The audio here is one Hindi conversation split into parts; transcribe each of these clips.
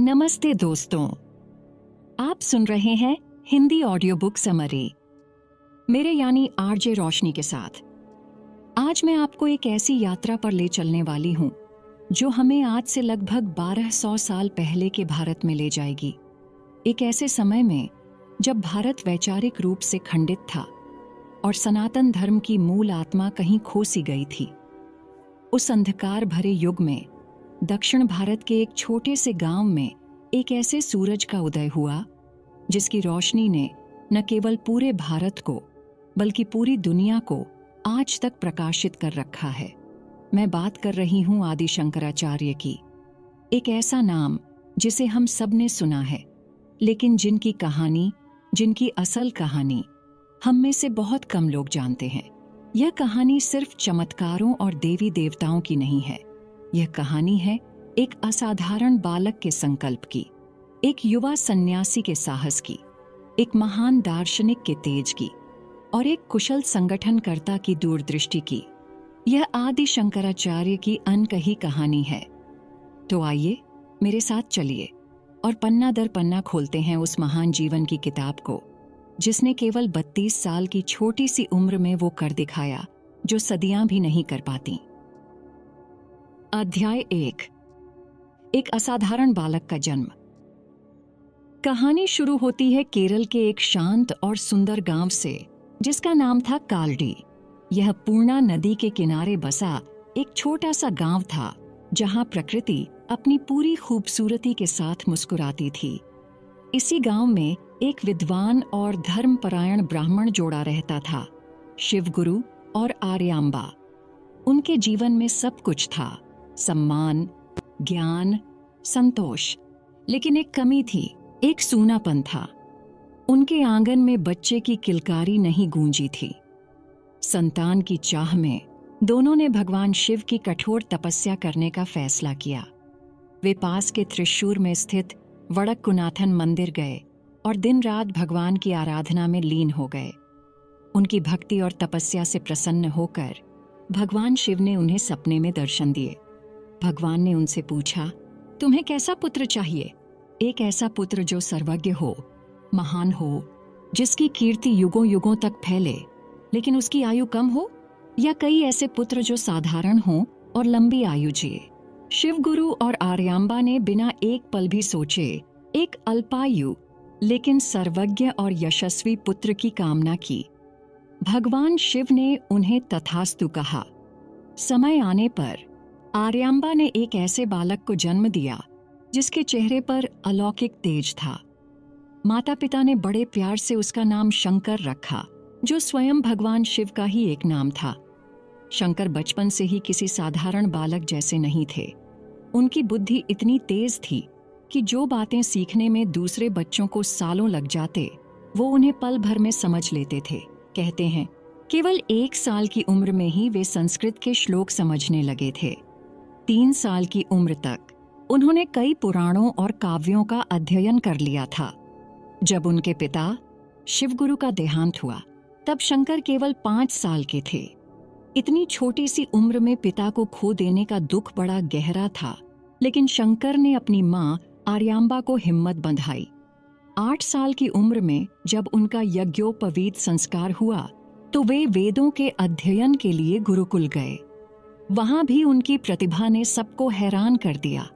नमस्ते दोस्तों, आप सुन रहे हैं हिंदी ऑडियो बुक समरी मेरे यानी आरजे रोशनी के साथ। आज मैं आपको एक ऐसी यात्रा पर ले चलने वाली हूं जो हमें आज से लगभग 1200 साल पहले के भारत में ले जाएगी। एक ऐसे समय में जब भारत वैचारिक रूप से खंडित था और सनातन धर्म की मूल आत्मा कहीं खो सी गई थी। उस अंधकार भरे युग में दक्षिण भारत के एक छोटे से गांव में एक ऐसे सूरज का उदय हुआ जिसकी रोशनी ने न केवल पूरे भारत को बल्कि पूरी दुनिया को आज तक प्रकाशित कर रखा है। मैं बात कर रही हूं आदि शंकराचार्य की। एक ऐसा नाम जिसे हम सब ने सुना है, लेकिन जिनकी कहानी, जिनकी असल कहानी हम में से बहुत कम लोग जानते हैं। यह कहानी सिर्फ चमत्कारों और देवी देवताओं की नहीं है। यह कहानी है एक असाधारण बालक के संकल्प की, एक युवा सन्यासी के साहस की, एक महान दार्शनिक के तेज की और एक कुशल संगठनकर्ता की दूरदृष्टि की। यह आदि शंकराचार्य की अनकही कहानी है। तो आइए मेरे साथ चलिए और पन्ना दर पन्ना खोलते हैं उस महान जीवन की किताब को, जिसने केवल 32 साल की छोटी सी उम्र में वो कर दिखाया जो सदियां भी नहीं कर पाती। अध्याय 1, एक असाधारण बालक का जन्म। कहानी शुरू होती है केरल के एक शांत और सुंदर गांव से जिसका नाम था कालडी। यह पूर्णा नदी के किनारे बसा एक छोटा सा गांव था जहां प्रकृति अपनी पूरी खूबसूरती के साथ मुस्कुराती थी। इसी गांव में एक विद्वान और धर्मपरायण ब्राह्मण जोड़ा रहता था, शिवगुरु और आर्यांबा। उनके जीवन में सब कुछ था, सम्मान, ज्ञान, संतोष, लेकिन एक कमी थी, एक सूनापन था। उनके आंगन में बच्चे की किलकारी नहीं गूंजी थी। संतान की चाह में दोनों ने भगवान शिव की कठोर तपस्या करने का फैसला किया। वे पास के त्रिशूर में स्थित वड़क्कुनाथन मंदिर गए और दिन रात भगवान की आराधना में लीन हो गए। उनकी भक्ति और तपस्या से प्रसन्न होकर भगवान शिव ने उन्हें सपने में दर्शन दिए। भगवान ने उनसे पूछा, तुम्हें कैसा पुत्र चाहिए? एक ऐसा पुत्र जो सर्वज्ञ हो, महान हो, जिसकी कीर्ति युगों युगों तक फैले लेकिन उसकी आयु कम हो, या कई ऐसे पुत्र जो साधारण हों और लंबी आयु जिए? शिवगुरु और आर्यांबा ने बिना एक पल भी सोचे एक अल्पायु लेकिन सर्वज्ञ और यशस्वी पुत्र की कामना की। भगवान शिव ने उन्हें तथास्तु कहा। समय आने पर आर्यांबा ने एक ऐसे बालक को जन्म दिया जिसके चेहरे पर अलौकिक तेज था। माता पिता ने बड़े प्यार से उसका नाम शंकर रखा, जो स्वयं भगवान शिव का ही एक नाम था। शंकर बचपन से ही किसी साधारण बालक जैसे नहीं थे। उनकी बुद्धि इतनी तेज थी कि जो बातें सीखने में दूसरे बच्चों को सालों लग जाते, वो उन्हें पल भर में समझ लेते थे। कहते हैं केवल 1 साल की उम्र में ही वे संस्कृत के श्लोक समझने लगे थे। 3 साल की उम्र तक उन्होंने कई पुराणों और काव्यों का अध्ययन कर लिया था। जब उनके पिता शिवगुरु का देहांत हुआ तब शंकर केवल 5 साल के थे। इतनी छोटी सी उम्र में पिता को खो देने का दुख बड़ा गहरा था, लेकिन शंकर ने अपनी माँ आर्यांबा को हिम्मत बंधाई। 8 साल की उम्र में जब उनका यज्ञोपवीत संस्कार हुआ तो वे वेदों के अध्ययन के लिए गुरुकुल गए। वहां भी उनकी प्रतिभा ने सबको हैरान कर दिया।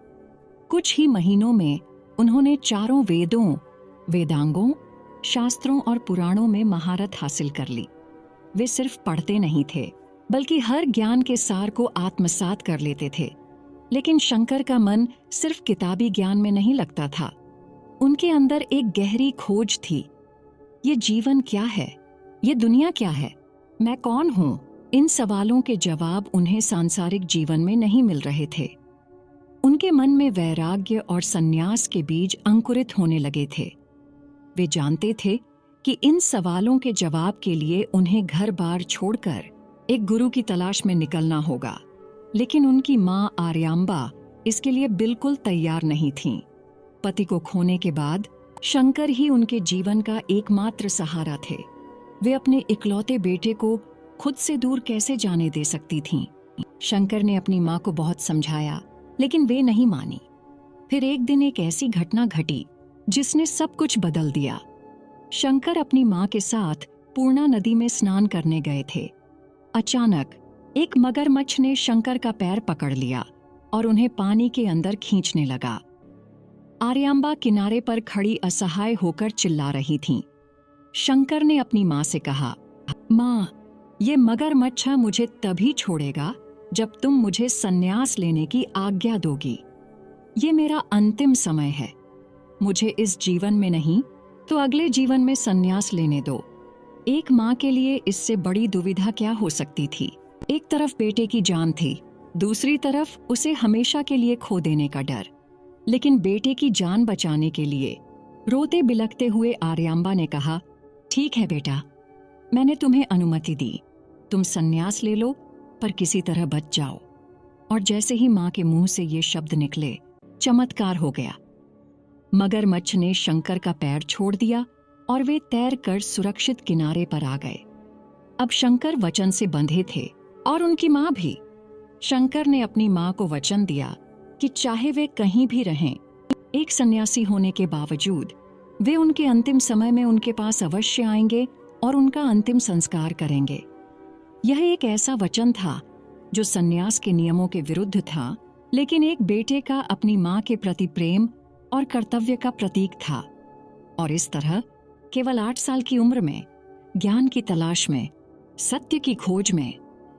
कुछ ही महीनों में उन्होंने चारों वेदों, वेदांगों, शास्त्रों और पुराणों में महारत हासिल कर ली। वे सिर्फ पढ़ते नहीं थे बल्कि हर ज्ञान के सार को आत्मसात कर लेते थे। लेकिन शंकर का मन सिर्फ किताबी ज्ञान में नहीं लगता था। उनके अंदर एक गहरी खोज थी। ये जीवन क्या है? ये दुनिया क्या है? मैं कौन हूं? इन सवालों के जवाब उन्हें सांसारिक जीवन में नहीं मिल रहे थे। उनके मन में वैराग्य और संन्यास के बीज अंकुरित होने लगे थे। वे जानते थे कि इन सवालों के जवाब के लिए उन्हें घर बार छोड़कर एक गुरु की तलाश में निकलना होगा। लेकिन उनकी माँ आर्यांबा इसके लिए बिल्कुल तैयार नहीं थीं। पति को खोने के बाद शंकर ही उनके जीवन का एकमात्र सहारा थे। वे अपने इकलौते बेटे को खुद से दूर कैसे जाने दे सकती थीं? शंकर ने अपनी माँ को बहुत समझाया, लेकिन वे नहीं मानी। फिर एक दिन एक ऐसी घटना घटी जिसने सब कुछ बदल दिया। शंकर अपनी माँ के साथ पूर्णा नदी में स्नान करने गए थे। अचानक एक मगरमच्छ ने शंकर का पैर पकड़ लिया और उन्हें पानी के अंदर खींचने लगा। आर्यांबा किनारे पर खड़ी असहाय होकर चिल्ला रही थीं। शंकर ने अपनी माँ से कहा, माँ, ये मगरमच्छ मुझे तभी छोड़ेगा जब तुम मुझे संन्यास लेने की आज्ञा दोगी। ये मेरा अंतिम समय है। मुझे इस जीवन में नहीं तो अगले जीवन में संन्यास लेने दो। एक माँ के लिए इससे बड़ी दुविधा क्या हो सकती थी। एक तरफ बेटे की जान थी, दूसरी तरफ उसे हमेशा के लिए खो देने का डर। लेकिन बेटे की जान बचाने के लिए रोते बिलखते हुए आर्यांबा ने कहा, ठीक है बेटा, मैंने तुम्हें अनुमति दी। तुम संन्यास ले लो, पर किसी तरह बच जाओ। और जैसे ही माँ के मुंह से ये शब्द निकले, चमत्कार हो गया। मगरमच्छ ने शंकर का पैर छोड़ दिया और वे तैरकर सुरक्षित किनारे पर आ गए। अब शंकर वचन से बंधे थे और उनकी माँ भी। शंकर ने अपनी माँ को वचन दिया कि चाहे वे कहीं भी रहें, एक सन्यासी होने के बावजूद वे उनके अंतिम समय में उनके पास अवश्य आएंगे और उनका अंतिम संस्कार करेंगे। यह एक ऐसा वचन था जो सन्यास के नियमों के विरुद्ध था, लेकिन एक बेटे का अपनी माँ के प्रति प्रेम और कर्तव्य का प्रतीक था। और इस तरह केवल 8 साल की उम्र में, ज्ञान की तलाश में, सत्य की खोज में,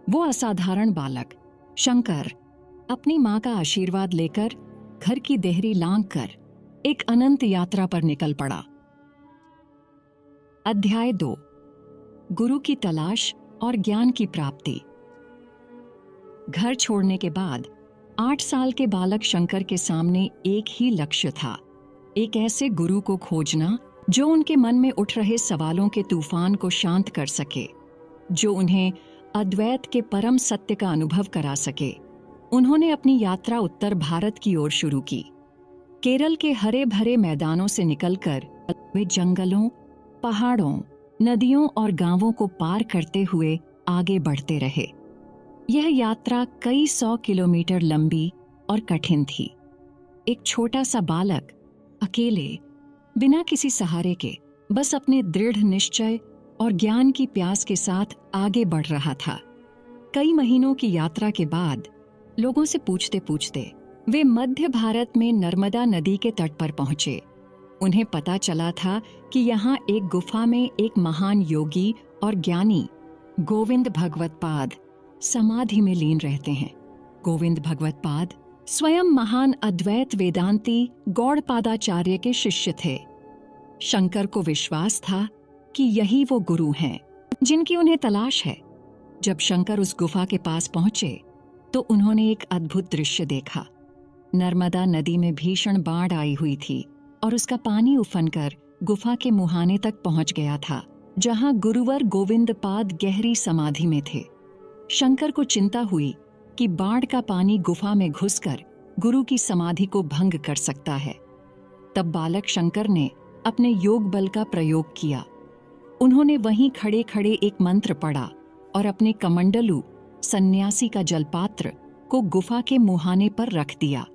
वो असाधारण बालक शंकर अपनी माँ का आशीर्वाद लेकर घर की देहरी लांघ कर एक अनंत यात्रा पर निकल पड़ा। अध्याय 2, गुरु की तलाश और ज्ञान की प्राप्ति। घर छोड़ने के बाद 8 साल के बालक शंकर के सामने एक ही लक्ष्य था, एक ऐसे गुरु को खोजना जो उनके मन में उठ रहे सवालों के तूफान को शांत कर सके, जो उन्हें अद्वैत के परम सत्य का अनुभव करा सके। उन्होंने अपनी यात्रा उत्तर भारत की ओर शुरू की। केरल के हरे भरे मैदानों से निकलकर वे जंगलों, पहाड़ों, नदियों और गांवों को पार करते हुए आगे बढ़ते रहे। यह यात्रा कई 100 किलोमीटर लंबी और कठिन थी। एक छोटा सा बालक अकेले, बिना किसी सहारे के, बस अपने दृढ़ निश्चय और ज्ञान की प्यास के साथ आगे बढ़ रहा था। कई महीनों की यात्रा के बाद लोगों से पूछते पूछते वे मध्य भारत में नर्मदा नदी के तट पर पहुंचे। उन्हें पता चला था कि यहाँ एक गुफा में एक महान योगी और ज्ञानी गोविंद भगवत्पाद समाधि में लीन रहते हैं। गोविंद भगवत्पाद स्वयं महान अद्वैत वेदांती गौड़पादाचार्य के शिष्य थे। शंकर को विश्वास था कि यही वो गुरु हैं जिनकी उन्हें तलाश है। जब शंकर उस गुफा के पास पहुंचे तो उन्होंने एक अद्भुत दृश्य देखा। नर्मदा नदी में भीषण बाढ़ आई हुई थी और उसका पानी उफनकर गुफा के मुहाने तक पहुंच गया था, जहां गुरुवर गोविंदपाद गहरी समाधि में थे। शंकर को चिंता हुई कि बाढ़ का पानी गुफा में घुसकर गुरु की समाधि को भंग कर सकता है। तब बालक शंकर ने अपने योग बल का प्रयोग किया। उन्होंने वहीं खड़े खड़े एक मंत्र पढ़ा और अपने कमंडलू सन्यासी का जलपात्र को गुफा के मुहाने पर रख दिया।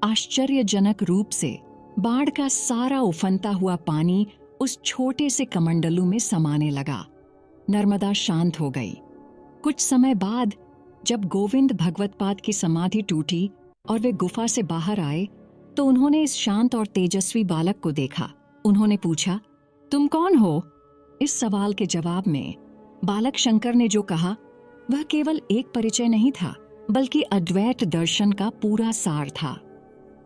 आश्चर्यजनक रूप से बाढ़ का सारा उफनता हुआ पानी उस छोटे से कमंडलू में समाने लगा। नर्मदा शांत हो गई। कुछ समय बाद जब गोविंद भगवत्पाद की समाधि टूटी और वे गुफा से बाहर आए तो उन्होंने इस शांत और तेजस्वी बालक को देखा। उन्होंने पूछा, तुम कौन हो? इस सवाल के जवाब में बालक शंकर ने जो कहा वह केवल एक परिचय नहीं था, बल्कि अद्वैत दर्शन का पूरा सार था।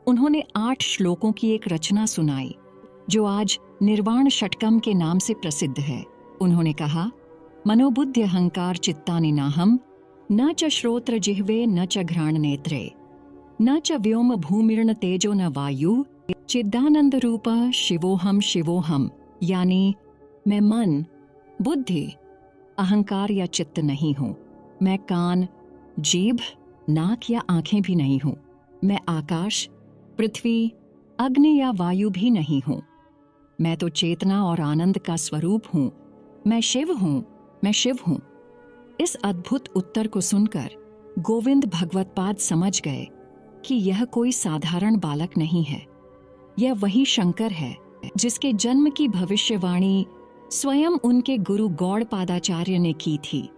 उन्होंने 8 श्लोकों की एक रचना सुनाई जो आज निर्वाण षटकम के नाम से प्रसिद्ध है। उन्होंने कहा, मनोबुद्धि अहंकार चित्तानि नाहम, न च श्रोत्र जिह्वे न च घ्राण नेत्रे, न च व्योम भूमिर्न तेजो न वायु, चिदानंद रूप शिवोहम शिवोहम। यानी मैं मन, बुद्धि, अहंकार या चित्त नहीं हूँ। मैं कान, जीभ, नाक या आंखें भी नहीं हूँ। मैं आकाश, पृथ्वी, अग्नि या वायु भी नहीं हूँ। मैं तो चेतना और आनंद का स्वरूप हूँ। मैं शिव हूँ, मैं शिव हूँ। इस अद्भुत उत्तर को सुनकर गोविंद भगवत्पाद समझ गए कि यह कोई साधारण बालक नहीं है। यह वही शंकर है जिसके जन्म की भविष्यवाणी स्वयं उनके गुरु गौड़पादाचार्य ने की थी।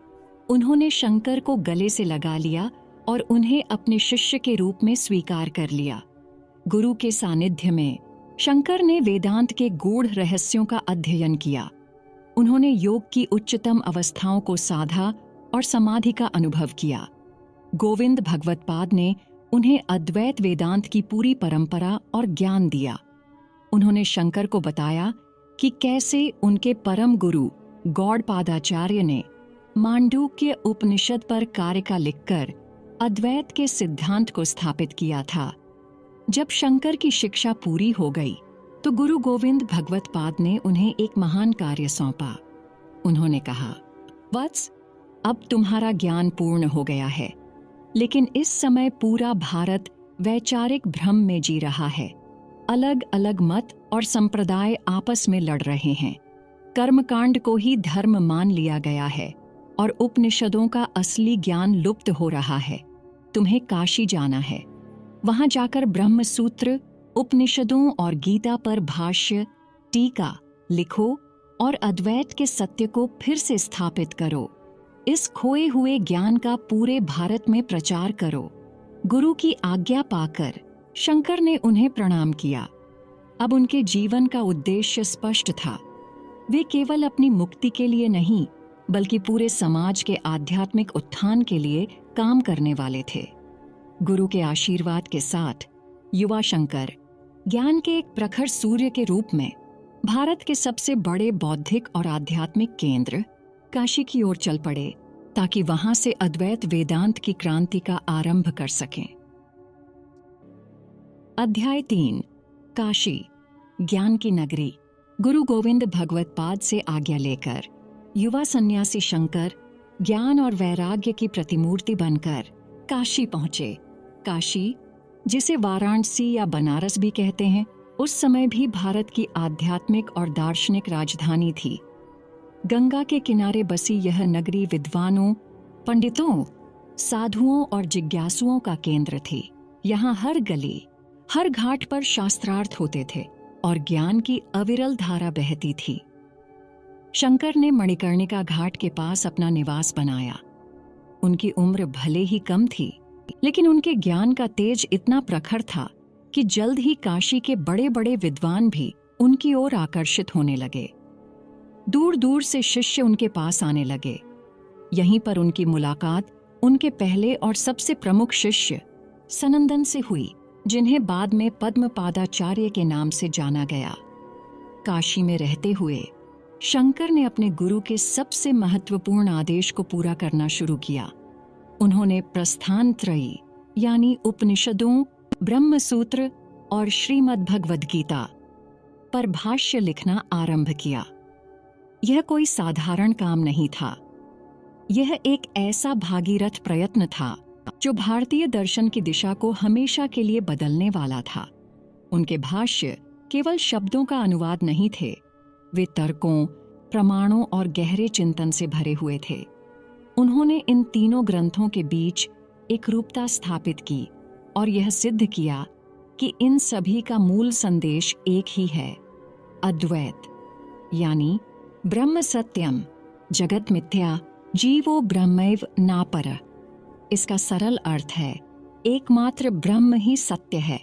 उन्होंने शंकर को गले से लगा लिया और उन्हें अपने शिष्य के रूप में स्वीकार कर लिया। गुरु के सानिध्य में शंकर ने वेदांत के गूढ़ रहस्यों का अध्ययन किया। उन्होंने योग की उच्चतम अवस्थाओं को साधा और समाधि का अनुभव किया। गोविंद भगवत्पाद ने उन्हें अद्वैत वेदांत की पूरी परंपरा और ज्ञान दिया। उन्होंने शंकर को बताया कि कैसे उनके परम गुरु गौड़पादाचार्य ने मांडूक्य उपनिषद पर कारिका लिखकर अद्वैत के सिद्धांत को स्थापित किया था। जब शंकर की शिक्षा पूरी हो गई तो गुरु गोविंद भगवत्पाद ने उन्हें एक महान कार्य सौंपा। उन्होंने कहा, वत्स, अब तुम्हारा ज्ञान पूर्ण हो गया है, लेकिन इस समय पूरा भारत वैचारिक भ्रम में जी रहा है। अलग अलग मत और संप्रदाय आपस में लड़ रहे हैं। कर्मकांड को ही धर्म मान लिया गया है और उपनिषदों का असली ज्ञान लुप्त हो रहा है। तुम्हें काशी जाना है। वहां जाकर ब्रह्म सूत्र, उपनिषदों और गीता पर भाष्य, टीका लिखो और अद्वैत के सत्य को फिर से स्थापित करो। इस खोए हुए ज्ञान का पूरे भारत में प्रचार करो। गुरु की आज्ञा पाकर शंकर ने उन्हें प्रणाम किया। अब उनके जीवन का उद्देश्य स्पष्ट था। वे केवल अपनी मुक्ति के लिए नहीं, बल्कि पूरे समाज के आध्यात्मिक उत्थान के लिए काम करने वाले थे। गुरु के आशीर्वाद के साथ युवा शंकर ज्ञान के एक प्रखर सूर्य के रूप में भारत के सबसे बड़े बौद्धिक और आध्यात्मिक केंद्र काशी की ओर चल पड़े, ताकि वहां से अद्वैत वेदांत की क्रांति का आरंभ कर सकें। अध्याय 3, काशी, ज्ञान की नगरी। गुरु गोविंद भगवत्पाद से आज्ञा लेकर युवा सन्यासी शंकर ज्ञान और वैराग्य की प्रतिमूर्ति बनकर काशी पहुंचे। काशी, जिसे वाराणसी या बनारस भी कहते हैं, उस समय भी भारत की आध्यात्मिक और दार्शनिक राजधानी थी। गंगा के किनारे बसी यह नगरी विद्वानों, पंडितों, साधुओं और जिज्ञासुओं का केंद्र थी। यहाँ हर गली, हर घाट पर शास्त्रार्थ होते थे और ज्ञान की अविरल धारा बहती थी। शंकर ने मणिकर्णिका घाट के पास अपना निवास बनाया। उनकी उम्र भले ही कम थी, लेकिन उनके ज्ञान का तेज इतना प्रखर था कि जल्द ही काशी के बड़े बड़े विद्वान भी उनकी ओर आकर्षित होने लगे। दूर दूर से शिष्य उनके पास आने लगे। यहीं पर उनकी मुलाकात उनके पहले और सबसे प्रमुख शिष्य सनंदन से हुई, जिन्हें बाद में पद्मपादाचार्य के नाम से जाना गया। काशी में रहते हुए शंकर ने अपने गुरु के सबसे महत्वपूर्ण आदेश को पूरा करना शुरू किया। उन्होंने प्रस्थान त्रयी यानी उपनिषदों, ब्रह्मसूत्र और श्रीमद् भगवद गीता पर भाष्य लिखना आरंभ किया। यह कोई साधारण काम नहीं था। यह एक ऐसा भागीरथ प्रयत्न था जो भारतीय दर्शन की दिशा को हमेशा के लिए बदलने वाला था। उनके भाष्य केवल शब्दों का अनुवाद नहीं थे, वे तर्कों, प्रमाणों और गहरे चिंतन से भरे हुए थे। उन्होंने इन तीनों ग्रंथों के बीच एक रूपता स्थापित की और यह सिद्ध किया कि इन सभी का मूल संदेश एक ही है, अद्वैत, यानी ब्रह्म सत्यम, जगत मिथ्या, जीवो ब्रह्मैव नापर। इसका सरल अर्थ है, एकमात्र ब्रह्म ही सत्य है।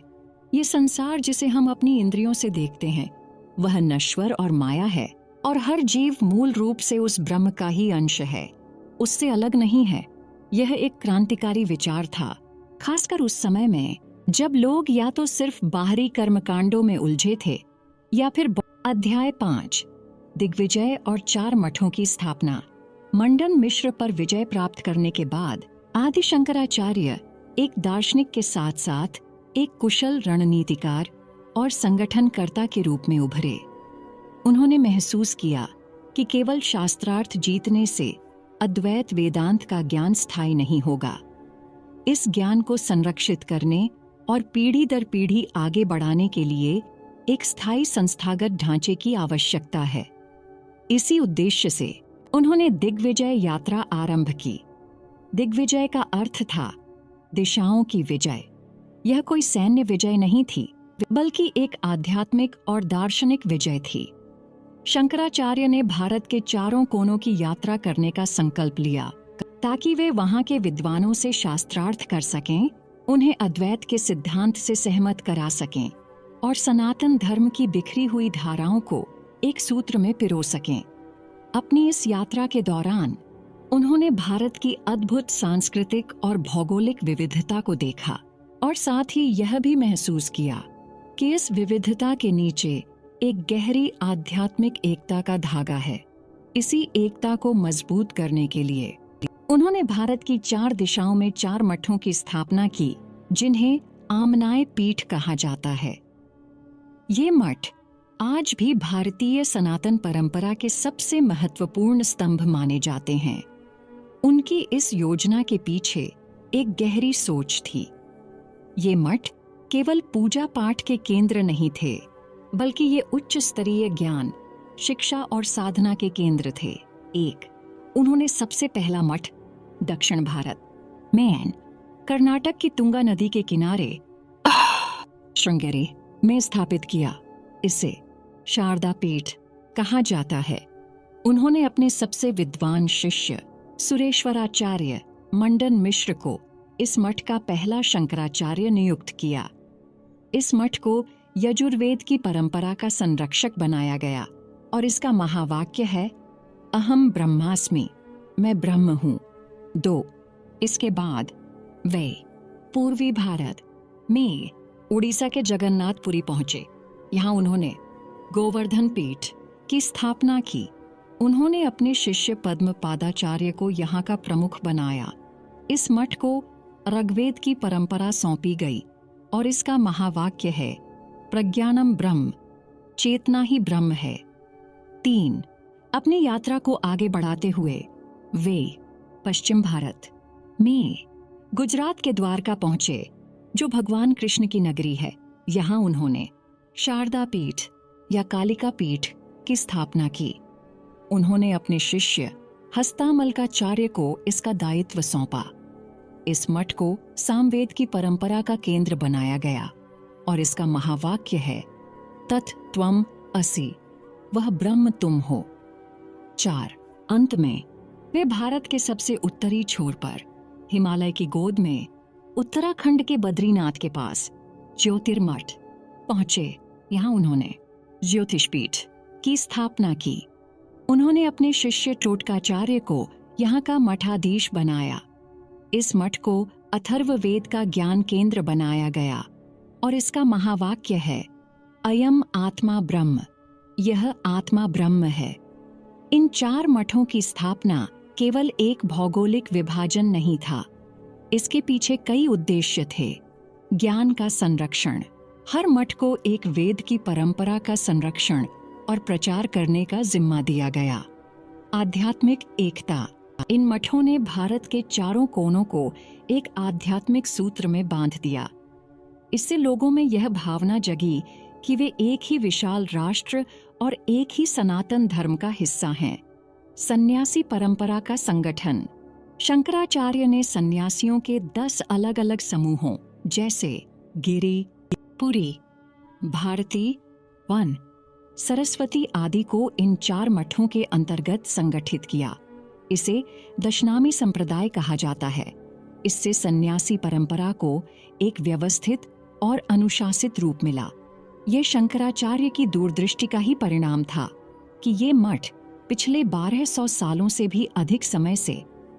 ये संसार जिसे हम अपनी इंद्रियों से देखते हैं, वह नश्वर और माया है, और हर जीव मूल रूप से उस ब्रह्म का ही अंश है, उससे अलग नहीं है। यह एक क्रांतिकारी विचार था, खासकर उस समय में जब लोग या तो सिर्फ बाहरी कर्मकांडों में उलझे थे या फिर अध्याय 5, दिग्विजय और 4 मठों की स्थापना। मंडन मिश्र पर विजय प्राप्त करने के बाद आदि शंकराचार्य एक दार्शनिक के साथ साथ एक कुशल रणनीतिकार और संगठनकर्ता के रूप में उभरे। उन्होंने महसूस किया कि केवल शास्त्रार्थ जीतने से अद्वैत वेदांत का ज्ञान स्थायी नहीं होगा। इस ज्ञान को संरक्षित करने और पीढ़ी दर पीढ़ी आगे बढ़ाने के लिए एक स्थायी संस्थागत ढांचे की आवश्यकता है। इसी उद्देश्य से उन्होंने दिग्विजय यात्रा आरंभ की। दिग्विजय का अर्थ था दिशाओं की विजय। यह कोई सैन्य विजय नहीं थी, बल्कि एक आध्यात्मिक और दार्शनिक विजय थी। शंकराचार्य ने भारत के चारों कोनों की यात्रा करने का संकल्प लिया ताकि वे वहां के विद्वानों से शास्त्रार्थ कर सकें, उन्हें अद्वैत के सिद्धांत से सहमत करा सकें और सनातन धर्म की बिखरी हुई धाराओं को एक सूत्र में पिरो सकें। अपनी इस यात्रा के दौरान उन्होंने भारत की अद्भुत सांस्कृतिक और भौगोलिक विविधता को देखा और साथ ही यह भी महसूस किया कि इस विविधता के नीचे एक गहरी आध्यात्मिक एकता का धागा है। इसी एकता को मजबूत करने के लिए उन्होंने भारत की 4 दिशाओं में 4 मठों की स्थापना की, जिन्हें आमनाय पीठ कहा जाता है। ये मठ आज भी भारतीय सनातन परंपरा के सबसे महत्वपूर्ण स्तंभ माने जाते हैं। उनकी इस योजना के पीछे एक गहरी सोच थी। ये मठ केवल पूजा पाठ के केंद्र नहीं थे, बल्कि ये उच्च स्तरीय ज्ञान, शिक्षा और साधना के केंद्र थे। उन्होंने सबसे पहला मठ दक्षिण भारत में कर्नाटक की तुंगा नदी के किनारे श्रृंगेरी में स्थापित किया। इसे शारदा पीठ कहा जाता है। उन्होंने अपने सबसे विद्वान शिष्य सुरेश्वराचार्य मंडन मिश्र को इस मठ का पहला शंकराचार्य नियुक्त किया। इस मठ को यजुर्वेद की परंपरा का संरक्षक बनाया गया और इसका महावाक्य है, अहम ब्रह्मास्मि, मैं ब्रह्म हूँ। इसके बाद वे पूर्वी भारत में उड़ीसा के जगन्नाथपुरी पहुंचे। यहाँ उन्होंने गोवर्धन पीठ की स्थापना की। उन्होंने अपने शिष्य पद्म पादाचार्य को यहाँ का प्रमुख बनाया। इस मठ को ऋग्वेद की परंपरा सौंपी गई और इसका महावाक्य है, प्रज्ञानम ब्रह्म, चेतना ही ब्रह्म है। अपनी यात्रा को आगे बढ़ाते हुए वे पश्चिम भारत में गुजरात के द्वारका पहुंचे, जो भगवान कृष्ण की नगरी है। यहाँ उन्होंने शारदा पीठ या कालिका पीठ की स्थापना की। उन्होंने अपने शिष्य हस्तामलकाचार्य को इसका दायित्व सौंपा। इस मठ को सामवेद की परंपरा का केंद्र बनाया गया और इसका महावाक्य है, तत् त्वम असि, वह ब्रह्म तुम हो। अंत में वे भारत के सबसे उत्तरी छोर पर हिमालय की गोद में उत्तराखंड के बद्रीनाथ के पास ज्योतिर्मठ पहुंचे। यहाँ उन्होंने ज्योतिषपीठ की स्थापना की। उन्होंने अपने शिष्य टोटकाचार्य को यहाँ का मठाधीश बनाया। इस मठ को अथर्ववेद का ज्ञान केंद्र बनाया गया और इसका महावाक्य है, अयम आत्मा ब्रह्म, यह आत्मा ब्रह्म है। इन 4 मठों की स्थापना केवल एक भौगोलिक विभाजन नहीं था, इसके पीछे कई उद्देश्य थे। ज्ञान का संरक्षण, हर मठ को एक वेद की परंपरा का संरक्षण और प्रचार करने का जिम्मा दिया गया। आध्यात्मिक एकता, इन मठों ने भारत के चारों कोनों को एक आध्यात्मिक सूत्र में बांध दिया। इससे लोगों में यह भावना जगी कि वे एक ही विशाल राष्ट्र और एक ही सनातन धर्म का हिस्सा हैं। सन्यासी परंपरा का संगठन, शंकराचार्य ने सन्यासियों के 10 अलग अलग समूहों जैसे गिरि, पुरी, भारती, वन, सरस्वती आदि को इन 4 मठों के अंतर्गत संगठित किया। इसे दशनामी संप्रदाय कहा जाता है। इससे सन्यासी परंपरा को एक व्यवस्थित और अनुशासित रूप मिला। ये शंकराचार्य की दूरदृष्टि का ही परिणाम था कि ये मठ पिछले 1200 सालों से भी अधिक समय से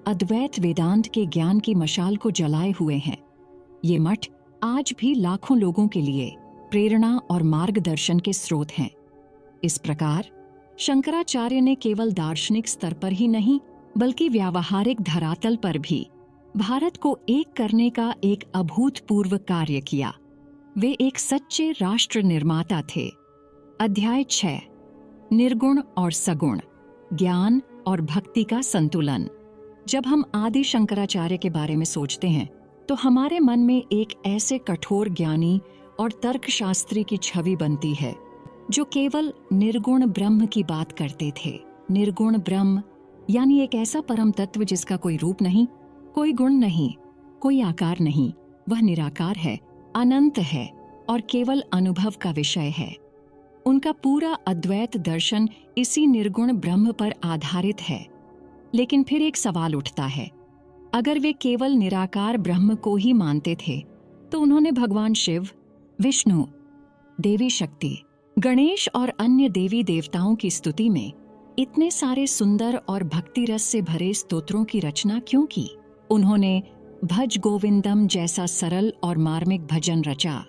अद्वैत वेदांत के ज्ञान की मशाल को जलाए हुए हैं। ये मठ आज भी लाखों लोगों के लिए प्रेरणा और मार्गदर्शन के स्रोत हैं। इस प्रकार शंकराचार्य ने केवल दार्शनिक स्तर पर ही नहीं, बल्कि व्यावहारिक धरातल पर भी भारत को एक करने का एक अभूतपूर्व कार्य किया। वे एक सच्चे राष्ट्र निर्माता थे। अध्याय 6, निर्गुण और सगुण, ज्ञान और भक्ति का संतुलन। जब हम आदि शंकराचार्य के बारे में सोचते हैं तो हमारे मन में एक ऐसे कठोर ज्ञानी और तर्कशास्त्री की छवि बनती है जो केवल निर्गुण ब्रह्म की बात करते थे। निर्गुण ब्रह्म यानी एक ऐसा परम तत्व जिसका कोई रूप नहीं, कोई गुण नहीं, कोई आकार नहीं, वह निराकार है अनंत है और केवल अनुभव का विषय है। उनका पूरा अद्वैत दर्शन इसी निर्गुण ब्रह्म पर आधारित है। लेकिन फिर एक सवाल उठता है, अगर वे केवल निराकार ब्रह्म को ही मानते थे तो उन्होंने भगवान शिव, विष्णु, देवी शक्ति, गणेश और अन्य देवी देवताओं की स्तुति में इतने सारे सुंदर और भक्ति रस से भरे स्तोत्रों की रचना क्यों की? उन्होंने भज गोविंदम जैसा सरल और मार्मिक भजन रचा,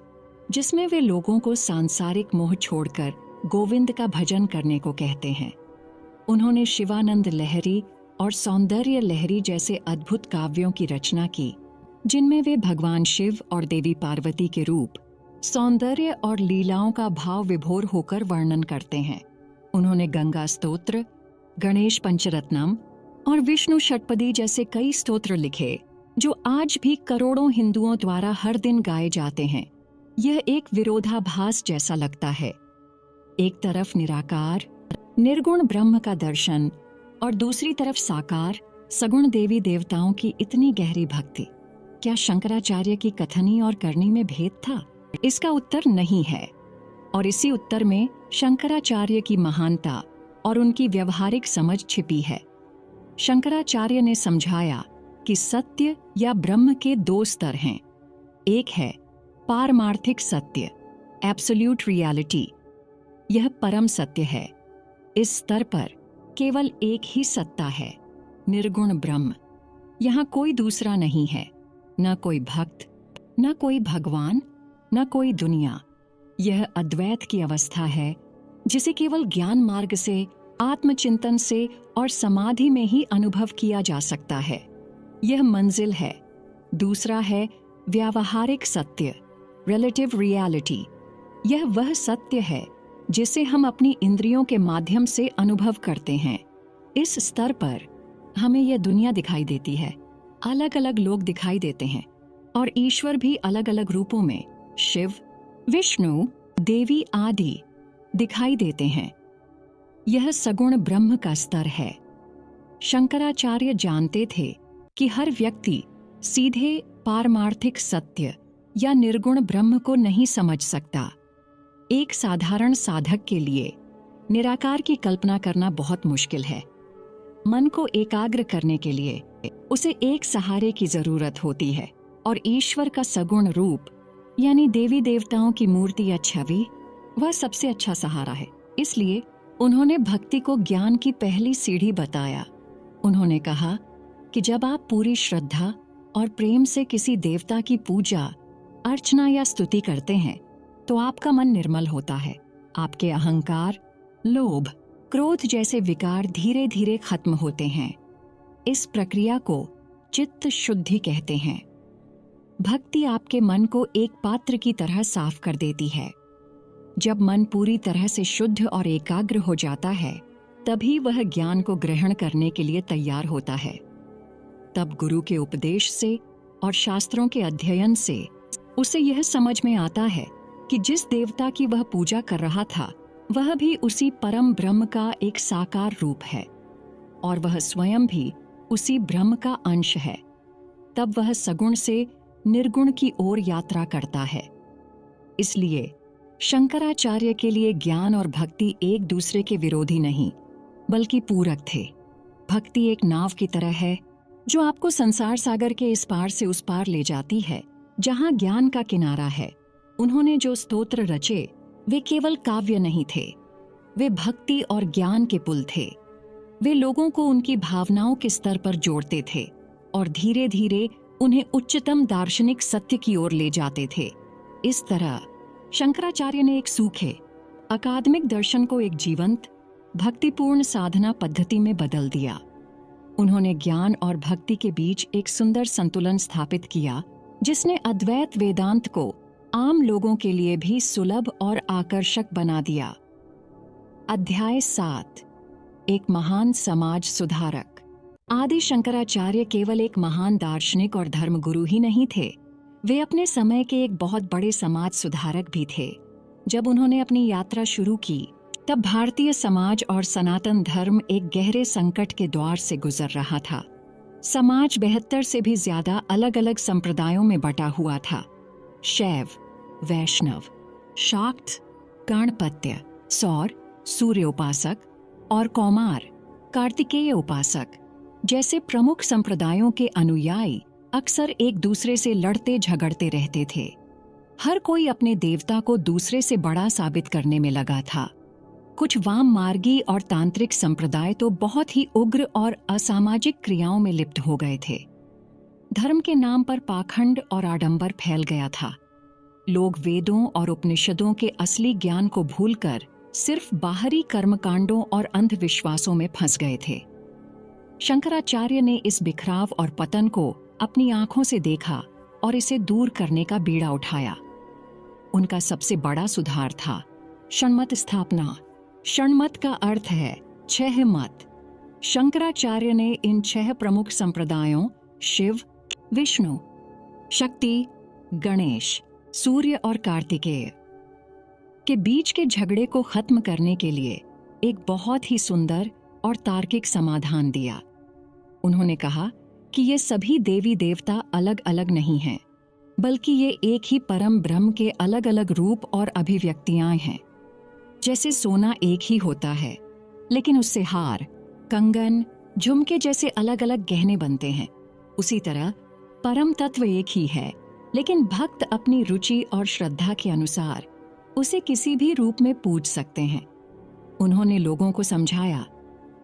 जिसमें वे लोगों को सांसारिक मोह छोड़कर गोविंद का भजन करने को कहते हैं। उन्होंने शिवानंद लहरी और सौंदर्य लहरी जैसे अद्भुत काव्यों की रचना की, जिनमें वे भगवान शिव और देवी पार्वती के रूप, सौंदर्य और लीलाओं का भाव विभोर होकर वर्णन करते हैं। उन्होंने गंगा स्तोत्र, गणेश पंचरत्नम और विष्णु षटपदी जैसे कई स्तोत्र लिखे, जो आज भी करोड़ों हिंदुओं द्वारा हर दिन गाए जाते हैं। यह एक विरोधाभास जैसा लगता है। एक तरफ निराकार, निर्गुण ब्रह्म का दर्शन और दूसरी तरफ साकार, सगुण देवी देवताओं की इतनी गहरी भक्ति। क्या शंकराचार्य की कथनी और करनी में भेद था? इसका उत्तर नहीं है। और इसी उत्तर में शंकराचार्य की महानता और उनकी व्यवहारिक समझ छिपी है। शंकराचार्य ने समझाया कि सत्य या ब्रह्म के दो स्तर हैं। एक है पारमार्थिक सत्य, एब्सोल्यूट रियलिटी। यह परम सत्य है। इस स्तर पर केवल एक ही सत्ता है, निर्गुण ब्रह्म। यहाँ कोई दूसरा नहीं है, न कोई भक्त, न कोई भगवान, न कोई दुनिया। यह अद्वैत की अवस्था है, जिसे केवल ज्ञान मार्ग से, आत्मचिंतन से और समाधि में ही अनुभव किया जा सकता है। यह मंजिल है। दूसरा है व्यावहारिक सत्य, रिलेटिव रियलिटी। यह वह सत्य है जिसे हम अपनी इंद्रियों के माध्यम से अनुभव करते हैं। इस स्तर पर हमें यह दुनिया दिखाई देती है, अलग अलग लोग दिखाई देते हैं और ईश्वर भी अलग अलग रूपों में, शिव, विष्णु, देवी आदि दिखाई देते हैं। यह सगुण ब्रह्म का स्तर है। शंकराचार्य जानते थे कि हर व्यक्ति सीधे पारमार्थिक सत्य या निर्गुण ब्रह्म को नहीं समझ सकता। एक साधारण साधक के लिए निराकार की कल्पना करना बहुत मुश्किल है। मन को एकाग्र करने के लिए उसे एक सहारे की जरूरत होती है, और ईश्वर का सगुण रूप यानी देवी देवताओं की मूर्ति या छवि वह सबसे अच्छा सहारा है। इसलिए उन्होंने भक्ति को ज्ञान की पहली सीढ़ी बताया। उन्होंने कहा कि जब आप पूरी श्रद्धा और प्रेम से किसी देवता की पूजा, अर्चना या स्तुति करते हैं तो आपका मन निर्मल होता है। आपके अहंकार, लोभ, क्रोध जैसे विकार धीरे धीरे खत्म होते हैं। इस प्रक्रिया को चित्त शुद्धि कहते हैं। भक्ति आपके मन को एक पात्र की तरह साफ कर देती है। जब मन पूरी तरह से शुद्ध और एकाग्र हो जाता है, तभी वह ज्ञान को ग्रहण करने के लिए तैयार होता है। तब गुरु के उपदेश से और शास्त्रों के अध्ययन से उसे यह समझ में आता है कि जिस देवता की वह पूजा कर रहा था, वह भी उसी परम ब्रह्म का एक साकार रूप है और वह स्वयं भी उसी ब्रह्म का अंश है। तब वह सगुण से निर्गुण की ओर यात्रा करता है। इसलिए शंकराचार्य के लिए ज्ञान और भक्ति एक दूसरे के विरोधी नहीं, बल्कि पूरक थे। भक्ति एक नाव की तरह है जो आपको संसार सागर के इस पार से उस पार ले जाती है, जहां ज्ञान का किनारा है। उन्होंने जो स्तोत्र रचे वे केवल काव्य नहीं थे, वे भक्ति और ज्ञान के पुल थे। वे लोगों को उनकी भावनाओं के स्तर पर जोड़ते थे और धीरे धीरे उन्हें उच्चतम दार्शनिक सत्य की ओर ले जाते थे। इस तरह शंकराचार्य ने एक सूखे अकादमिक दर्शन को एक जीवंत, भक्तिपूर्ण साधना पद्धति में बदल दिया। उन्होंने ज्ञान और भक्ति के बीच एक सुंदर संतुलन स्थापित किया, जिसने अद्वैत वेदांत को आम लोगों के लिए भी सुलभ और आकर्षक बना दिया। अध्याय 7, एक महान समाज सुधारक। आदि शंकराचार्य केवल एक महान दार्शनिक और धर्मगुरु ही नहीं थे, वे अपने समय के एक बहुत बड़े समाज सुधारक भी थे। जब उन्होंने अपनी यात्रा शुरू की, तब भारतीय समाज और सनातन धर्म एक गहरे संकट के द्वार से गुजर रहा था। समाज 72 से भी ज्यादा अलग अलग संप्रदायों में बटा हुआ था। शैव, वैष्णव, शाक्त, गणपत्य, सौर, सूर्य उपासक और कौमार, कार्तिकेय उपासक जैसे प्रमुख संप्रदायों के अनुयायी अक्सर एक दूसरे से लड़ते झगड़ते रहते थे। हर कोई अपने देवता को दूसरे से बड़ा साबित करने में लगा था। कुछ वाम मार्गी और तांत्रिक संप्रदाय तो बहुत ही उग्र और असामाजिक क्रियाओं में लिप्त हो गए थे। धर्म के नाम पर पाखंड और आडंबर फैल गया था। लोग वेदों और उपनिषदों के असली ज्ञान को भूलकर सिर्फ बाहरी कर्मकांडों और अंधविश्वासों में फंस गए थे। शंकराचार्य ने इस बिखराव और पतन को अपनी आंखों से देखा और इसे दूर करने का बीड़ा उठाया। उनका सबसे बड़ा सुधार था षण्मत स्थापना। षण्मत का अर्थ है 6 मत। शंकराचार्य ने इन 6 प्रमुख संप्रदायों शिव, विष्णु, शक्ति, गणेश, सूर्य और कार्तिकेय के बीच के झगड़े को खत्म करने के लिए एक बहुत ही सुंदर और तार्किक समाधान दिया। उन्होंने कहा कि ये सभी देवी देवता अलग अलग नहीं हैं, बल्कि ये एक ही परम ब्रह्म के अलग अलग रूप और अभिव्यक्तियां हैं। जैसे सोना एक ही होता है, लेकिन उससे हार, कंगन, झुमके जैसे अलग अलग गहने बनते हैं, उसी तरह परम तत्व एक ही है, लेकिन भक्त अपनी रुचि और श्रद्धा के अनुसार उसे किसी भी रूप में पूज सकते हैं। उन्होंने लोगों को समझाया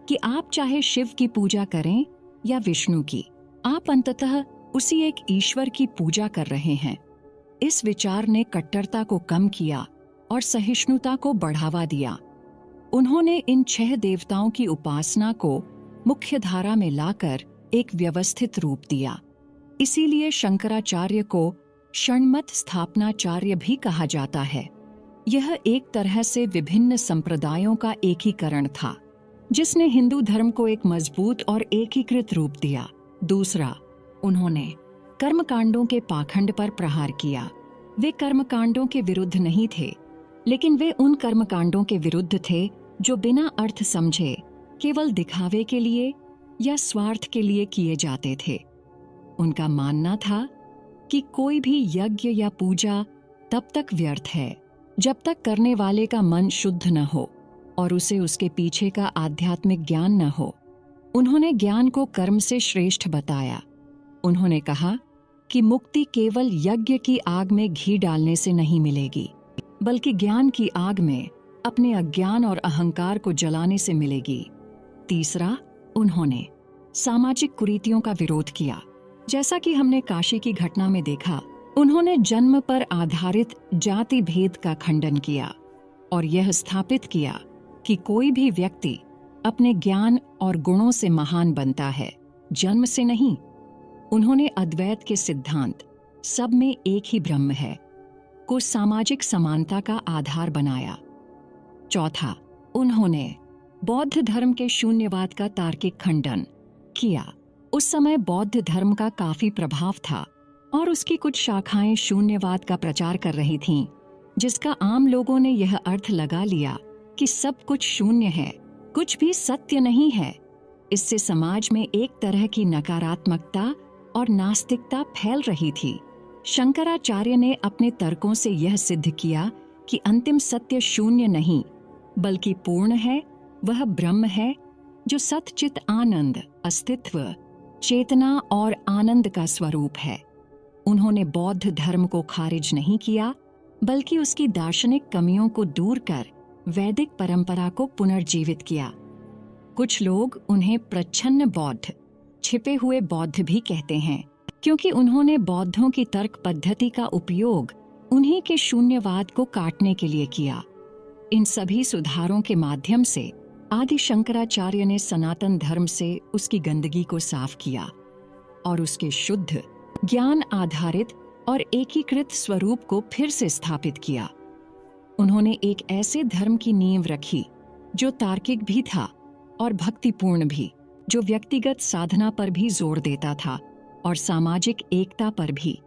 कि आप चाहे शिव की पूजा करें या विष्णु की, आप अंततः उसी एक ईश्वर की पूजा कर रहे हैं। इस विचार ने कट्टरता को कम किया और सहिष्णुता को बढ़ावा दिया। उन्होंने इन 6 देवताओं की उपासना को मुख्य धारा में लाकर एक व्यवस्थित रूप दिया। इसीलिए शंकराचार्य को षण्मत स्थापनाचार्य भी कहा जाता है। यह एक तरह से विभिन्न संप्रदायों का एकीकरण था, जिसने हिंदू धर्म को एक मजबूत और एकीकृत रूप दिया। दूसरा, उन्होंने कर्मकांडों के पाखंड पर प्रहार किया। वे कर्मकांडों के विरुद्ध नहीं थे, लेकिन वे उन कर्मकांडों के विरुद्ध थे जो बिना अर्थ समझे केवल दिखावे के लिए या स्वार्थ के लिए किए जाते थे। उनका मानना था कि कोई भी यज्ञ या पूजा तब तक व्यर्थ है जब तक करने वाले का मन शुद्ध न हो और उसे उसके पीछे का आध्यात्मिक ज्ञान न हो। उन्होंने ज्ञान को कर्म से श्रेष्ठ बताया। उन्होंने कहा कि मुक्ति केवल यज्ञ की आग में घी डालने से नहीं मिलेगी, बल्कि ज्ञान की आग में अपने अज्ञान और अहंकार को जलाने से मिलेगी। तीसरा, उन्होंने सामाजिक कुरीतियों का विरोध किया। जैसा कि हमने काशी की घटना में देखा, उन्होंने जन्म पर आधारित जाति भेद का खंडन किया और यह स्थापित किया कि कोई भी व्यक्ति अपने ज्ञान और गुणों से महान बनता है, जन्म से नहीं। उन्होंने अद्वैत के सिद्धांत सब में एक ही ब्रह्म है को सामाजिक समानता का आधार बनाया। चौथा, उन्होंने बौद्ध धर्म के शून्यवाद का तार्किक खंडन किया। उस समय बौद्ध धर्म का काफी प्रभाव था और उसकी कुछ शाखाएं शून्यवाद का प्रचार कर रही थीं, जिसका आम लोगों ने यह अर्थ लगा लिया कि सब कुछ शून्य है, कुछ भी सत्य नहीं है। इससे समाज में एक तरह की नकारात्मकता और नास्तिकता फैल रही थी। शंकराचार्य ने अपने तर्कों से यह सिद्ध किया कि अंतिम सत्य शून्य नहीं, बल्कि पूर्ण है। वह ब्रह्म है जो सतचित आनंद, अस्तित्व, चेतना और आनंद का स्वरूप है। उन्होंने बौद्ध धर्म को खारिज नहीं किया, बल्कि उसकी दार्शनिक कमियों को दूर कर वैदिक परंपरा को पुनर्जीवित किया। कुछ लोग उन्हें प्रच्छन्न बौद्ध, छिपे हुए बौद्ध भी कहते हैं, क्योंकि उन्होंने बौद्धों की तर्क पद्धति का उपयोग उन्हीं के शून्यवाद को काटने के लिए किया। इन सभी सुधारों के माध्यम से आदि शंकराचार्य ने सनातन धर्म से उसकी गंदगी को साफ किया और उसके शुद्ध, ज्ञान आधारित और एकीकृत स्वरूप को फिर से स्थापित किया। उन्होंने एक ऐसे धर्म की नींव रखी जो तार्किक भी था और भक्तिपूर्ण भी, जो व्यक्तिगत साधना पर भी जोर देता था और सामाजिक एकता पर भी।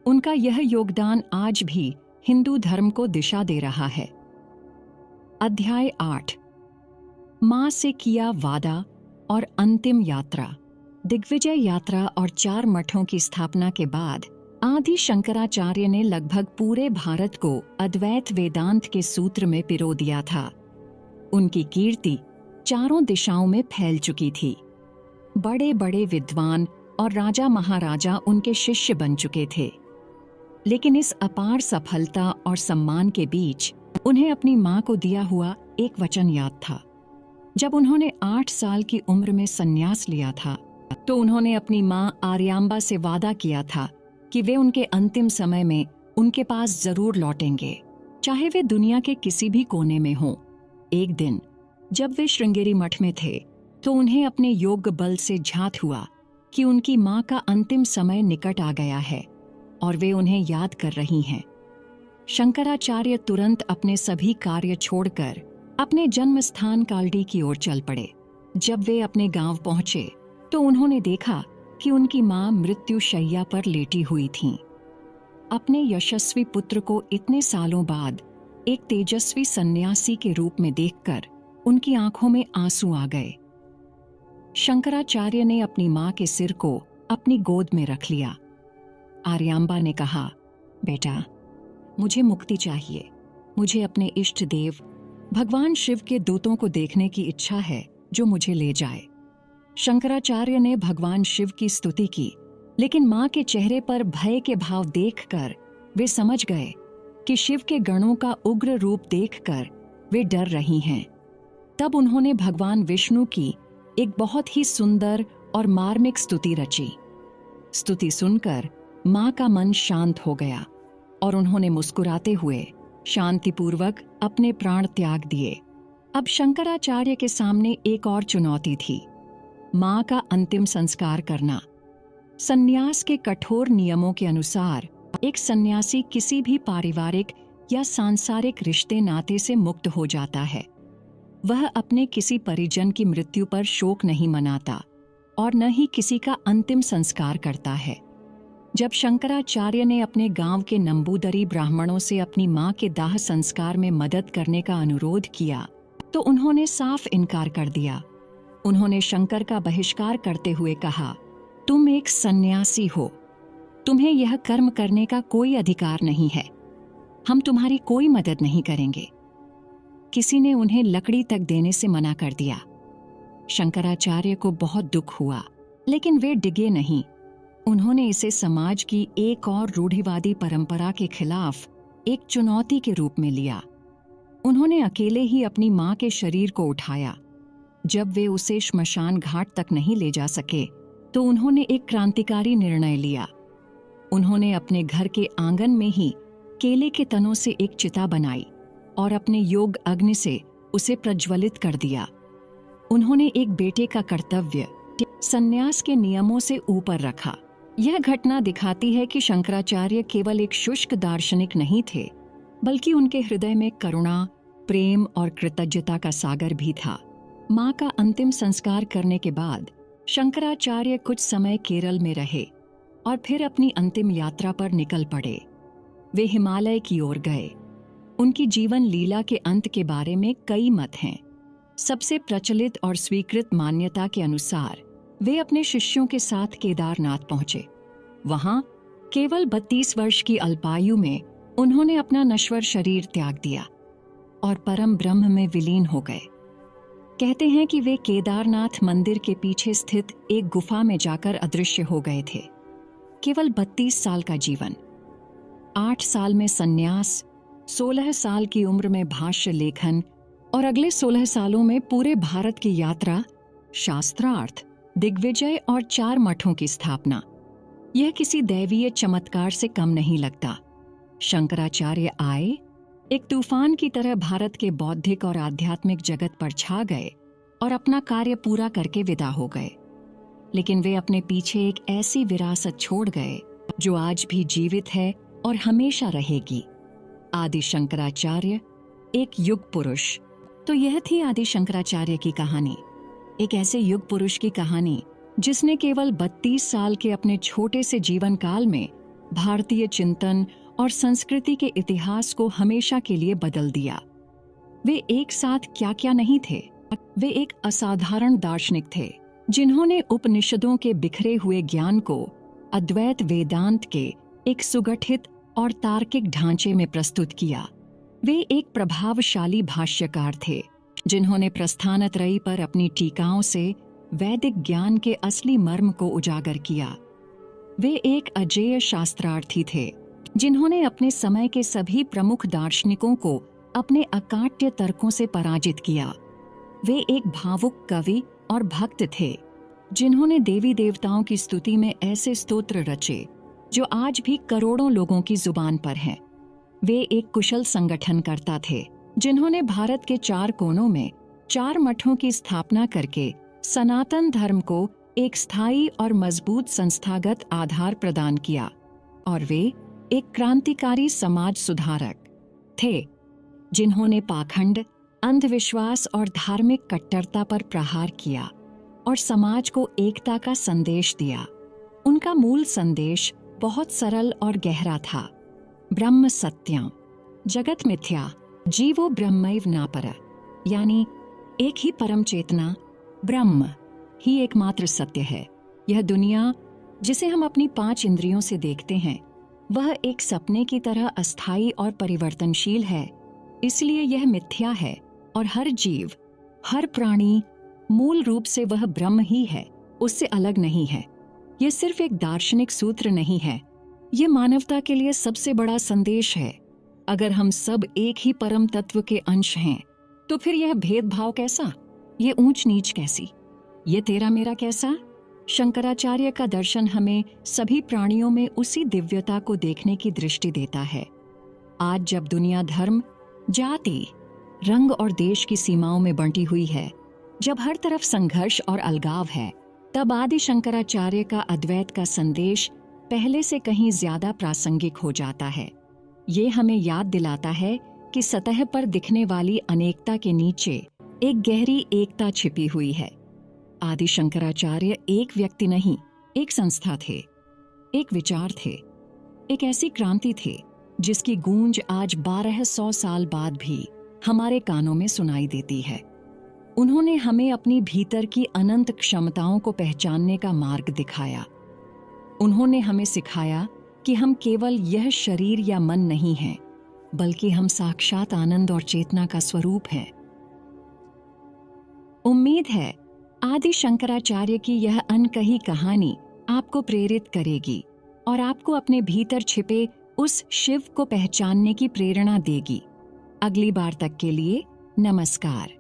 उनका यह योगदान आज भी हिंदू धर्म को दिशा दे रहा है। अध्याय 8, मां से किया वादा और अंतिम यात्रा। दिग्विजय यात्रा और 4 मठों की स्थापना के बाद आदि शंकराचार्य ने लगभग पूरे भारत को अद्वैत वेदांत के सूत्र में पिरो दिया था। उनकी कीर्ति चारों दिशाओं में फैल चुकी थी। बड़े बड़े विद्वान और राजा महाराजा उनके शिष्य बन चुके थे। लेकिन इस अपार सफलता और सम्मान के बीच उन्हें अपनी मां को दिया हुआ एक वचन याद था। जब उन्होंने 8 साल की उम्र में संन्यास लिया था, तो उन्होंने अपनी मां आर्यांबा से वादा किया था कि वे उनके अंतिम समय में उनके पास जरूर लौटेंगे, चाहे वे दुनिया के किसी भी कोने में हों। एक दिन जब वे श्रृंगेरी मठ में थे, तो उन्हें अपने योग बल से झात हुआ कि उनकी मां का अंतिम समय निकट आ गया है और वे उन्हें याद कर रही हैं। शंकराचार्य तुरंत अपने सभी कार्य छोड़कर अपने जन्म स्थान कालडी की ओर चल पड़े। जब वे अपने गांव पहुंचे, तो उन्होंने देखा कि उनकी मां मृत्युशैया पर लेटी हुई थीं। अपने यशस्वी पुत्र को इतने सालों बाद एक तेजस्वी सन्यासी के रूप में देखकर उनकी आंखों में आंसू आ गए। शंकराचार्य ने अपनी मां के सिर को अपनी गोद में रख लिया। आर्यांबा ने कहा, बेटा, मुझे मुक्ति चाहिए। मुझे अपने इष्ट देव भगवान शिव के दूतों को देखने की इच्छा है जो मुझे ले जाए। शंकराचार्य ने भगवान शिव की स्तुति की, लेकिन मां के चेहरे पर भय के भाव देखकर वे समझ गए कि शिव के गणों का उग्र रूप देखकर वे डर रही हैं। तब उन्होंने भगवान विष्णु की एक बहुत ही सुंदर और मार्मिक स्तुति रची। स्तुति सुनकर मां का मन शांत हो गया और उन्होंने मुस्कुराते हुए शांतिपूर्वक अपने प्राण त्याग दिए। अब शंकराचार्य के सामने एक और चुनौती थी, मां का अंतिम संस्कार करना। सन्यास के कठोर नियमों के अनुसार एक सन्यासी किसी भी पारिवारिक या सांसारिक रिश्ते नाते से मुक्त हो जाता है। वह अपने किसी परिजन की मृत्यु पर शोक नहीं मनाता और न ही किसी का अंतिम संस्कार करता है। जब शंकराचार्य ने अपने गांव के नंबूदरी ब्राह्मणों से अपनी मां के दाह संस्कार में मदद करने का अनुरोध किया, तो उन्होंने साफ इनकार कर दिया। उन्होंने शंकर का बहिष्कार करते हुए कहा, तुम एक सन्यासी हो, तुम्हें यह कर्म करने का कोई अधिकार नहीं है। हम तुम्हारी कोई मदद नहीं करेंगे। किसी ने उन्हें लकड़ी तक देने से मना कर दिया। शंकराचार्य को बहुत दुख हुआ, लेकिन वे डिगे नहीं। उन्होंने इसे समाज की एक और रूढ़िवादी परंपरा के खिलाफ एक चुनौती के रूप में लिया। उन्होंने अकेले ही अपनी मां के शरीर को उठाया। जब वे उसे श्मशान घाट तक नहीं ले जा सके, तो उन्होंने एक क्रांतिकारी निर्णय लिया। उन्होंने अपने घर के आंगन में ही केले के तनों से एक चिता बनाई और अपने योग अग्नि से उसे प्रज्वलित कर दिया। उन्होंने एक बेटे का कर्तव्य सन्यास के नियमों से ऊपर रखा। यह घटना दिखाती है कि शंकराचार्य केवल एक शुष्क दार्शनिक नहीं थे, बल्कि उनके हृदय में करुणा, प्रेम और कृतज्ञता का सागर भी था। मां का अंतिम संस्कार करने के बाद शंकराचार्य कुछ समय केरल में रहे और फिर अपनी अंतिम यात्रा पर निकल पड़े। वे हिमालय की ओर गए। उनकी जीवन लीला के अंत के बारे में कई मत हैं। सबसे प्रचलित और स्वीकृत मान्यता के अनुसार वे अपने शिष्यों के साथ केदारनाथ पहुंचे। वहां केवल 32 वर्ष की अल्पायु में उन्होंने अपना नश्वर शरीर त्याग दिया और परम ब्रह्म में विलीन हो गए। कहते हैं कि वे केदारनाथ मंदिर के पीछे स्थित एक गुफा में जाकर अदृश्य हो गए थे। केवल 32 साल का जीवन, 8 साल में संन्यास, 16 साल की उम्र में भाष्य लेखन और अगले 16 सालों में पूरे भारत की यात्रा, शास्त्रार्थ, दिग्विजय और 4 मठों की स्थापना। यह किसी दैवीय चमत्कार से कम नहीं लगता। शंकराचार्य आए, एक तूफान की तरह भारत के बौद्धिक और आध्यात्मिक जगत पर छा गए और अपना कार्य पूरा करके विदा हो गए। लेकिन वे अपने पीछे एक ऐसी विरासत छोड़ गए जो आज भी जीवित है और हमेशा रहेगी। आदि शंकराचार्य, एक युग पुरुष। तो यह थी आदि शंकराचार्य की कहानी, एक ऐसे युग पुरुष की कहानी जिसने केवल 32 साल के अपने छोटे से जीवन काल में भारतीय चिंतन और संस्कृति के इतिहास को हमेशा के लिए बदल दिया। वे एक साथ क्या क्या नहीं थे। वे एक असाधारण दार्शनिक थे जिन्होंने उपनिषदों के बिखरे हुए ज्ञान को अद्वैत वेदांत के एक सुगठित और तार्किक ढांचे में प्रस्तुत किया। वे एक प्रभावशाली भाष्यकार थे जिन्होंने प्रस्थानत्रयी पर अपनी टीकाओं से वैदिक ज्ञान के असली मर्म को उजागर किया। वे एक अजेय शास्त्रार्थी थे जिन्होंने अपने समय के सभी प्रमुख दार्शनिकों को अपने अकाट्य तर्कों से पराजित किया। वे एक भावुक कवि और भक्त थे जिन्होंने देवी देवताओं की स्तुति में ऐसे स्तोत्र रचे जो आज भी करोड़ों लोगों की जुबान पर हैं। वे एक कुशल संगठनकर्ता थे जिन्होंने भारत के 4 कोनों में 4 मठों की स्थापना करके सनातन धर्म को एक स्थायी और मजबूत संस्थागत आधार प्रदान किया। और वे एक क्रांतिकारी समाज सुधारक थे जिन्होंने पाखंड, अंधविश्वास और धार्मिक कट्टरता पर प्रहार किया और समाज को एकता का संदेश दिया। उनका मूल संदेश बहुत सरल और गहरा था। ब्रह्म सत्यम, जगत मिथ्या, जीवो ब्रह्मैव नापर, यानी एक ही परम चेतना ब्रह्म ही एकमात्र सत्य है। यह दुनिया जिसे हम अपनी 5 इंद्रियों से देखते हैं वह एक सपने की तरह अस्थायी और परिवर्तनशील है, इसलिए यह मिथ्या है। और हर जीव, हर प्राणी मूल रूप से वह ब्रह्म ही है, उससे अलग नहीं है। यह सिर्फ एक दार्शनिक सूत्र नहीं है, यह मानवता के लिए सबसे बड़ा संदेश है। अगर हम सब एक ही परम तत्व के अंश हैं तो फिर यह भेदभाव कैसा, ये ऊंच नीच कैसी, ये तेरा मेरा कैसा? शंकराचार्य का दर्शन हमें सभी प्राणियों में उसी दिव्यता को देखने की दृष्टि देता है। आज जब दुनिया धर्म, जाति, रंग और देश की सीमाओं में बंटी हुई है, जब हर तरफ संघर्ष और अलगाव है, तब आदि शंकराचार्य का अद्वैत का संदेश पहले से कहीं ज्यादा प्रासंगिक हो जाता है। ये हमें याद दिलाता है कि सतह पर दिखने वाली अनेकता के नीचे एक गहरी एकता छिपी हुई है। आदि शंकराचार्य एक व्यक्ति नहीं, एक संस्था थे, एक विचार थे, एक ऐसी क्रांति थे जिसकी गूंज आज 1200 साल बाद भी हमारे कानों में सुनाई देती है। उन्होंने हमें अपनी भीतर की अनंत क्षमताओं को पहचानने का मार्ग दिखाया। उन्होंने हमें सिखाया कि हम केवल यह शरीर या मन नहीं हैं, बल्कि हम साक्षात आनंद और चेतना का स्वरूप हैं। उम्मीद है आदि शंकराचार्य की यह अनकही कहानी आपको प्रेरित करेगी और आपको अपने भीतर छिपे उस शिव को पहचानने की प्रेरणा देगी। अगली बार तक के लिए नमस्कार।